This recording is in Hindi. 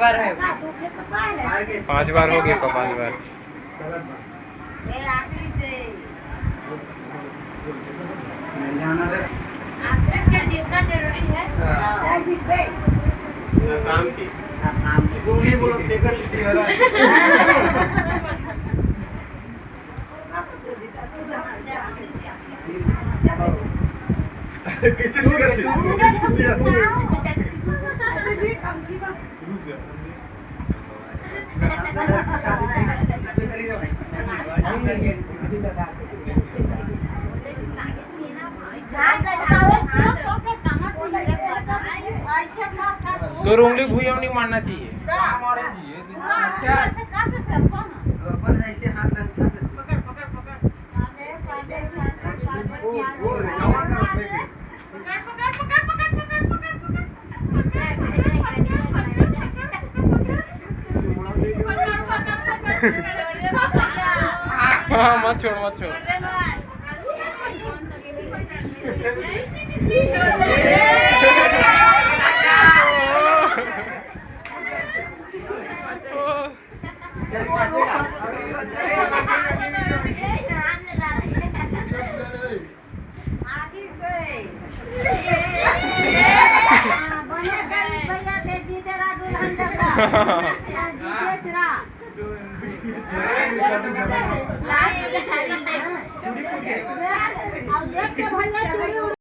बार है? 5 बार हो गया, 5 बार। जितना जरूरी है काम की तुम नहीं बोलो देकर लीजिए वाला किचन में करते किचन तो उंगली भूया नहीं मारना चाहिए। अच्छा अपन ऐसे हाथ लग हाँ, मत छोड़ मत छोड़।